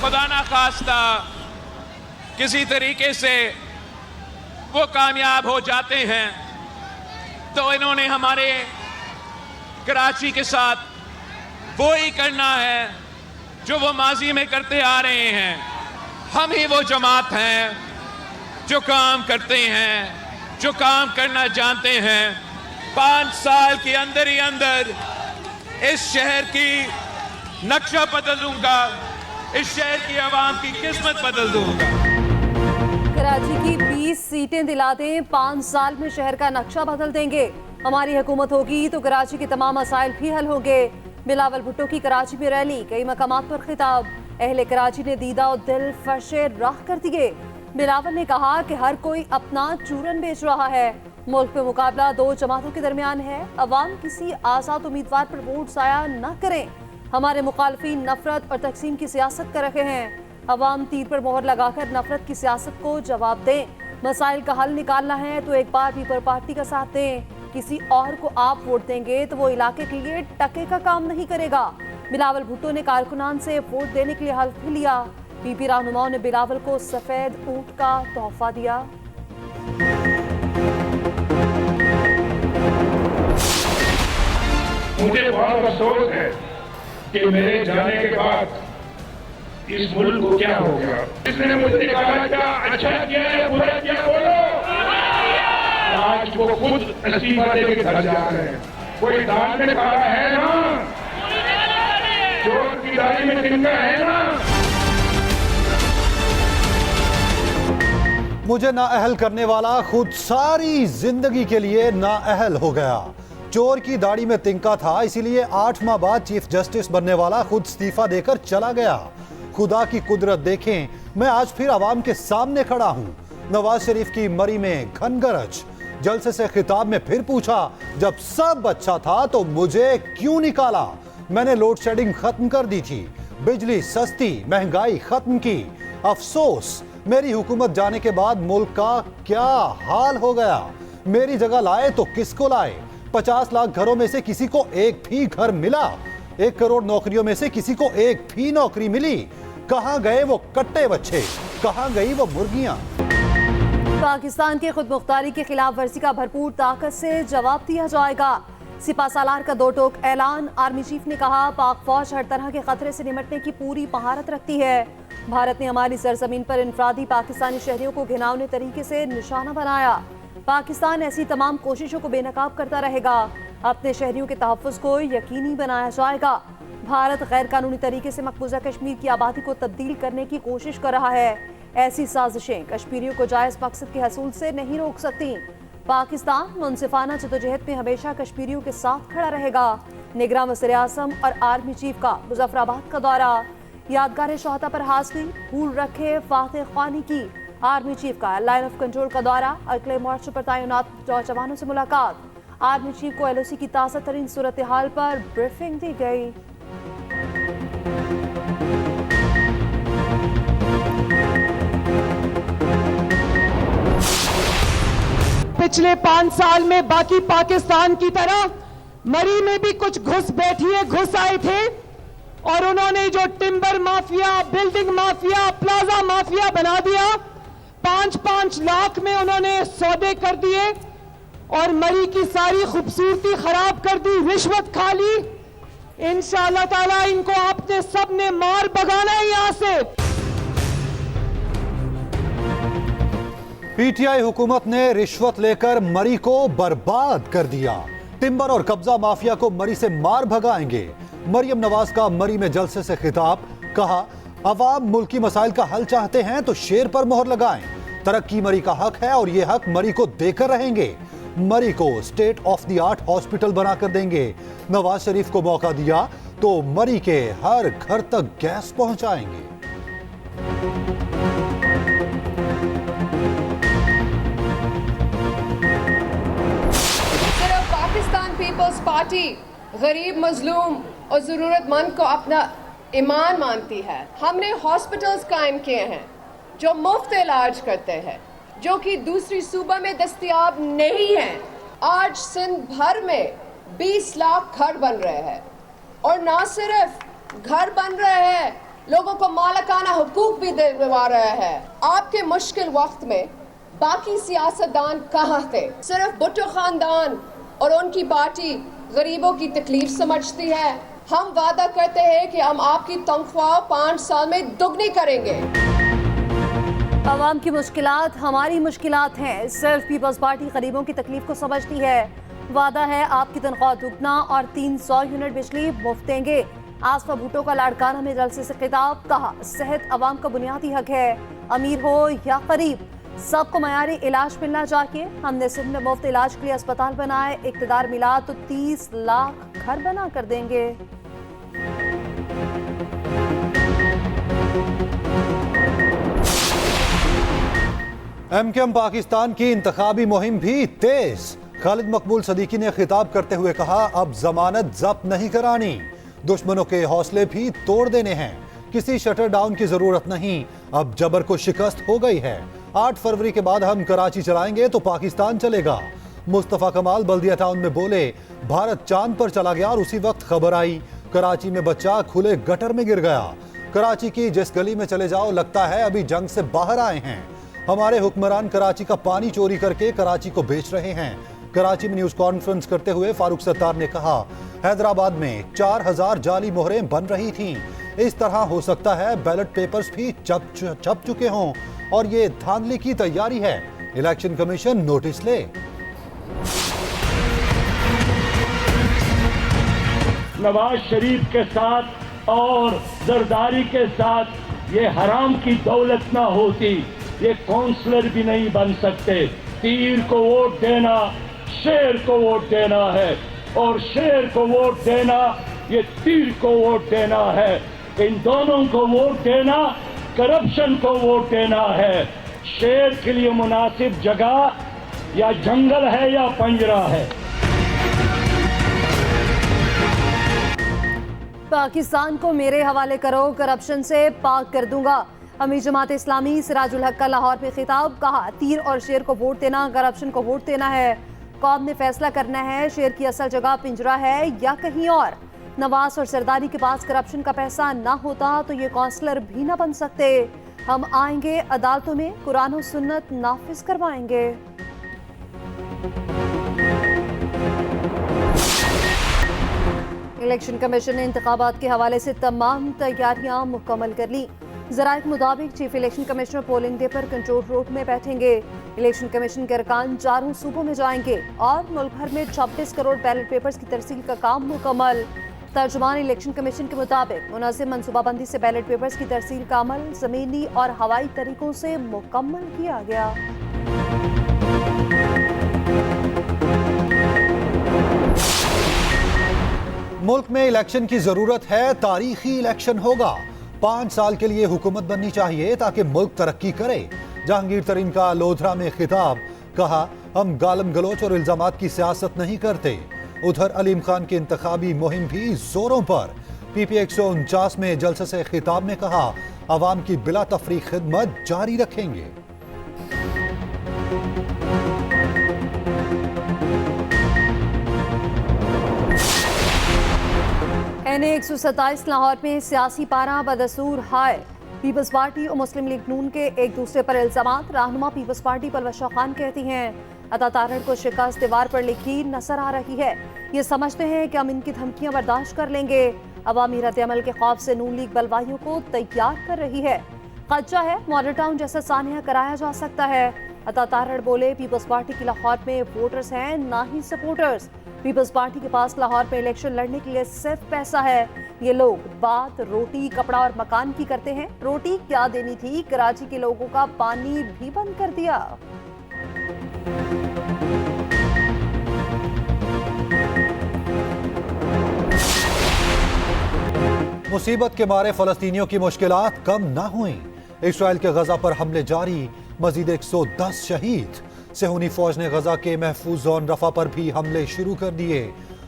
खुदा ना खास्ता किसी तरीके से वो कामयाब हो जाते हैं तो इन्होंने हमारे कराची के साथ वो ही करना है जो वो माजी में करते आ रहे हैं। हम ही वो जमात हैं जो काम करते हैं, जो काम करना जानते हैं। 5 साल के अंदर ही अंदर इस शहर की नक्शा बदल दूंगा, इस शहर की आवाम की किस्मत बदल दूंगा। कराची की 20 सीटें दिला दें, 5 साल में शहर का नक्शा बदल देंगे। हमारी हुकूमत होगी तो कराची के तमाम मसाइल भी हल होंगे। बिलावल भुट्टो की कराची में रैली, कई मकामात पर खिताब। अहले कराची ने दीदा और दिल फर्शे राह कर दिए। बिलावल ने कहा कि हर कोई अपना चूरन बेच रहा है। मुल्क में मुकाबला 2 जमातों के दरमियान है। अवाम किसी आजाद उम्मीदवार पर वोट जाया न करें। हमारे मुखालफीन नफरत और तकसीम की सियासत कर रहे हैं। अवाम तीर पर मोहर लगाकर नफरत की सियासत को जवाब दें। मसाइल का हल निकालना है तो एक बार पीपल पार्टी का साथ दें। किसी और को आप वोट देंगे तो वो इलाके के लिए टके का काम नहीं करेगा। बिलावल भुट्टो ने कारकुनान से वोट देने के लिए हल्फ भी लिया। पीपी रहनुमाओं ने बिलावल को सफेद ऊंट का तोहफा दिया। मुझे बहुत अफसोस है कि मेरे जाने के बाद इस मुल्क को क्या हो गया। इसने मुझे कहा क्या अच्छा किया या बुरा किया बोलो। आज वो खुद इस्तीफा देके घर जा रहे हैं। कोई दाल में काला है ना, चोर की दाढ़ी में तिनका है ना। मुझे नाअहल करने वाला खुद सारी जिंदगी के लिए नाअहल हो गया। चोर की दाढ़ी में तिनका था, इसीलिए 8 माह बाद चीफ जस्टिस बनने वाला खुद इस्तीफा देकर चला गया। खुदा की कुदरत देखें, मैं आज फिर आवाम के सामने खड़ा हूं। नवाज शरीफ की मरी में घनगरज। जलसे से खिताब में फिर पूछा, जब सब अच्छा था तो मुझे क्यों निकाला। मैंने लोड शेडिंग खत्म कर दी थी, बिजली सस्ती, महंगाई खत्म की। अफसोस, मेरी हुकूमत जाने के बाद मुल्क का क्या हाल हो गया। मेरी जगह लाए तो किसको लाए। 50 लाख घरों में से किसी को एक भी घर मिला। 1 करोड़ नौकरियों में से किसी को एक भी नौकरी मिली। कहां गए वो कट्टे बच्चे, कहां गई वो मुर्गियां। पाकिस्तान की खुद मुख्तारी की खिलाफ वर्जी का भरपूर ताकत से जवाब दिया जाएगा। सिपा सालार का 2 टोक ऐलान। आर्मी चीफ ने कहा, पाक फौज हर तरह के खतरे से निपटने की पूरी महारत रखती है। भारत ने हमारी सरजमीन पर इनफरादी पाकिस्तानी शहरियों को घिनौने तरीके से निशाना बनाया। पाकिस्तान ऐसी तमाम कोशिशों को बेनकाब करता रहेगा। अपने शहरियों के तहफ़्फ़ुज़ को यकीनी बनाया जाएगा। भारत गैर कानूनी तरीके से मकबूजा कश्मीर की आबादी को तब्दील करने की कोशिश कर रहा है। ऐसी साजिशें कश्मीरियों को जायज़ मकसद के हसूल से नहीं रोक सकती। पाकिस्तान मुनसिफाना जदोजहद में हमेशा कश्मीरियों के साथ खड़ा रहेगा। निगरान वज़ीर-ए-आज़म और आर्मी चीफ का मुज़फ्फराबाद का दौरा। यादगार शहादा पर हाज़िरी, भूल रखे फातह ख़्वानी की। आर्मी चीफ का लाइन ऑफ कंट्रोल का दौरा। अगले मोर्चों पर तैनात नौजवानों से मुलाकात। आर्मी चीफ को LOC की ताज़ा तरीन सूरत हाल पर ब्रीफिंग दी गई। पिछले 5 साल में बाकी पाकिस्तान की तरह मरी में भी कुछ घुस आए थे और उन्होंने जो timber mafia, building mafia, plaza mafia बना दिया। 5-5 लाख में उन्होंने सौदे कर दिए और मरी की सारी खूबसूरती खराब कर दी, रिश्वत खा ली। इंशाअल्लाह ताला इनको आपने सबने मार भगाना है यहां से। पीटीआई हुकूमत ने रिश्वत लेकर मरी को बर्बाद कर दिया। टिम्बर और कब्जा माफिया को मरी से मार भगाएंगे। मरियम नवाज का मरी में जलसे से खिताब। कहा, अवाम मुल्की मसाइल का हल चाहते हैं तो शेर पर मोहर लगाएं। तरक्की मरी का हक है और ये हक मरी को देकर रहेंगे। मरी को state of the art hospital बनाकर देंगे। नवाज शरीफ को मौका दिया तो मरी के हर घर तक गैस पहुंचाएंगे। सिर्फ पाकिस्तान पीपल्स पार्टी गरीब, मजलूम और जरूरतमंद को अपना ईमान मानती है। हमने हॉस्पिटल्स कायम किए हैं जो मुफ्त इलाज करते हैं, जो कि दूसरी सूबा में दस्तयाब नहीं है। आज सिंध भर में 20 लाख घर बन रहे हैं और ना सिर्फ घर बन रहे हैं लोगों को मालिकाना हुकूक भी दिलवा रहा है। आपके मुश्किल वक्त में बाकी सियासतदान कहाँ थे? सिर्फ भुट्टो खानदान और उनकी पार्टी गरीबों की तकलीफ समझती है। हम वादा करते हैं कि हम आपकी तनख्वाह 5 साल में दुगनी करेंगे। आवाम की मुश्किलात हमारी मुश्किलात हैं। सिर्फ पीपल्स पार्टी गरीबों की तकलीफ को समझती है। वादा है आपकी तनख्वाह दुगना और 300 यूनिट बिजली मुफ्त देंगे। आसफा भुट्टो का लाड़काना में जलसे से खिताब, कहा सेहत आवाम का बुनियादी हक है, अमीर हो या गरीब सबको मयारी इलाज मिलना चाहिए। हमने सिंध में मुफ्त इलाज के लिए अस्पताल बनाए, इक़्तिदार मिला तो 30 लाख घर बना कर देंगे। एमकेएम पाकिस्तान की इंतखाबी मुहिम भी तेज। खालिद मकबूल सदीकी ने खिताब करते हुए कहा, अब जमानत जब्त नहीं करानी, दुश्मनों के हौसले भी तोड़ देने हैं, किसी शटर डाउन की जरूरत नहीं, अब जबर को शिकस्त हो गई है। 8 फरवरी के बाद हम कराची चलाएंगे तो पाकिस्तान चलेगा। मुस्तफा कमाल बल्दिया टाउन में बोले, भारत चांद पर चला गया और उसी वक्त खबर आई कराची में बच्चा खुले गटर में गिर गया। कराची की जिस गली में चले जाओ लगता है अभी जंग से बाहर आए हैं। हमारे हुक्मरान कराची का पानी चोरी करके कराची को बेच रहे हैं। कराची में न्यूज कॉन्फ्रेंस करते हुए फारूक सत्तार ने कहा, हैदराबाद में 4000 जाली मोहरें बन रही थीं। इस तरह हो सकता है बैलेट पेपर्स भी छप चुके हों और ये धांधली की तैयारी है। इलेक्शन कमीशन नोटिस ले। नवाज शरीफ के साथ और जरदारी के साथ ये हराम की दौलत ना होती, ये काउंसलर भी नहीं बन सकते। तीर को वोट देना शेर को वोट देना है और शेर को वोट देना ये तीर को वोट देना है। इन दोनों को वोट देना करप्शन को वोट देना है। शेर के लिए मुनासिब जगह या जंगल है या पंजरा है। पाकिस्तान को मेरे हवाले करो, करप्शन से पाक कर दूंगा। अमीर जमात इस्लामी सिराजुल हक का लाहौर में खिताब, कहा तीर और शेर को वोट देना करप्शन को वोट देना है। कौम ने फैसला करना है शेर की असल जगह पिंजरा है या कहीं और। नवाज और सरदारी के पास करप्शन का पैसा ना होता तो ये काउंसलर भी ना बन सकते। हम आएंगे अदालतों में कुरान और सुन्नत नाफिज करवाएंगे। इलेक्शन कमीशन ने इंतखाबात के हवाले से तमाम तैयारियां मुकम्मल कर ली। ज़राए के मुताबिक chief election commissioner polling day पर कंट्रोल रूम में बैठेंगे। इलेक्शन कमीशन के अरकान 4 सूबों में जाएंगे और मुल्क भर में 26 करोड़ बैलेट पेपर्स की तरसील का काम मुकम्मल। तर्जुमान इलेक्शन कमीशन के मुताबिक मुनासिब मनसूबाबंदी से बैलेट पेपर्स की तरसील का अमल ज़मीनी और हवाई तरीकों से मुकम्मल किया गया। मुल्क में इलेक्शन की जरूरत है, तारीखी इलेक्शन होगा। 5 साल के लिए हुकूमत बननी चाहिए ताकि मुल्क तरक्की करे। जहांगीर तरीन का लोधरा में खिताब, कहा हम गालम गलोच और इल्जामात की सियासत नहीं करते। उधर अलीम खान की इंतखाबी मुहिम भी जोरों पर। पीपी 149 में जलसे से खिताब में कहा, अवाम की बिला तफरीक खिदमत जारी रखेंगे। NA 127 लाहौर में सियासी पारा बदसूर हाय। पीपल्स पार्टी और मुस्लिम लीग नून के एक दूसरे पर इल्जामात। रहनुमा पीपल्स पार्टी परवशा खान कहती हैं, अता तारड़ को शिकस्त दीवार पर लिखी नजर आ रही है। ये समझते हैं कि हम इनकी धमकियां बर्दाश्त कर लेंगे। अवामी रद्द-ए-अमल के खौफ से नून लीग बलवाइयों को तैयार कर रही है। खदशा है मॉडल टाउन जैसा सानिया कराया जा सकता है। अता तारड़ बोले, पीपल्स पार्टी की लाहौर में वोटर्स हैं ना ही सपोर्टर्स। पीपल्स पार्टी के पास लाहौर में इलेक्शन लड़ने के लिए सिर्फ पैसा है। ये लोग बात रोटी कपड़ा और मकान की करते हैं। रोटी क्या देनी थी, कराची के लोगों का पानी भी बंद कर दिया। मुसीबत के मारे फलस्तीनियों की मुश्किलात कम ना हुई। इसराइल के गजा पर हमले जारी, मजीद 110 शहीद। सेहूनी फौज ने गजा के महफूज जोन रफा पर भी हमले शुरू कर दिए।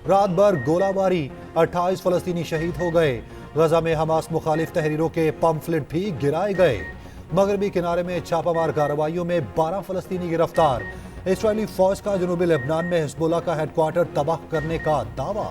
रात भर गोलाबारी, 28 फलस्तीनी शहीद हो गए। गजा में हमास मुखालिफ तहरीरों के पंफलेट भी गिराए गए। मगरबी किनारे में छापामार कार्रवाइयों में 12 फलस्तीनी गिरफ्तार। इसराइली फौज का जनूबी लेबनान में हिजबुल्लाह का हेडक्वार्टर तबाह करने का दावा।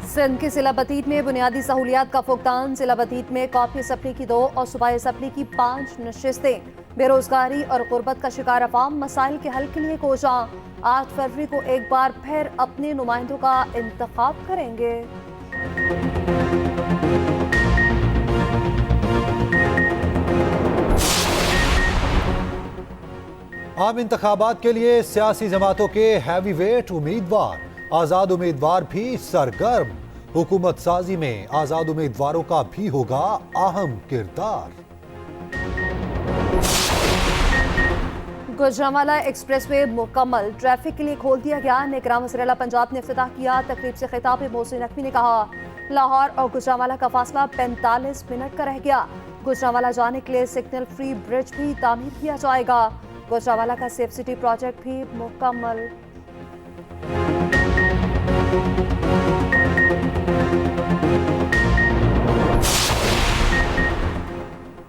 सिंध के जिला बतीत में बुनियादी सहूलियात का फुकदान। जिला बतीत में कौमी असम्बली की 2 और सूबाई असम्बली की 5 नशिस्तें। बेरोजगारी और गुर्बत का शिकार अवाम मसाइल के हल के लिए कोशां। 8 फरवरी को एक बार फिर अपने नुमाइंदों का इंतखाब करेंगे। आम इंतखाबात के लिए सियासी जमातों के हैवी वेट उम्मीदवार, आजाद उम्मीदवार भी सरगर्म। हुकूमत साजी में आजाद उम्मीदवारों का भी होगा अहम किरदार। गुजरांवाला एक्सप्रेसवे मुकम्मल, ट्रैफिक के लिए खोल दिया गया। निगरान वज़ीर-ए-आला पंजाब ने इफ्तिताह किया। तकरीब से खिताब में मोहसिन नकवी ने कहा, लाहौर और गुजरांवाला का फासला 45 मिनट का रह गया। गुजरांवाला जाने के लिए सिग्नल फ्री ब्रिज भी तामीर किया जाएगा। गुजरांवाला का सेफ सिटी प्रोजेक्ट भी मुकम्मल।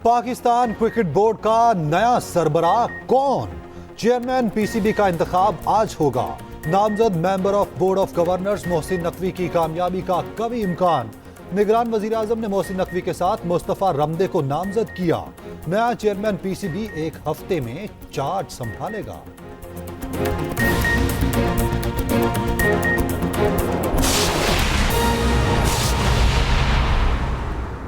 पाकिस्तान क्रिकेट बोर्ड का नया सरबराह कौन? चेयरमैन पीसीबी का इंतखाब आज होगा। नामजद member of board of governors Mohsin Naqvi की कामयाबी का कभी इम्कान। निगरान वजीर आजम ने मोहसिन नकवी के साथ मुस्तफा रमदे को नामजद किया। नया चेयरमैन पीसीबी 1 हफ्ते में चार्ज संभालेगा।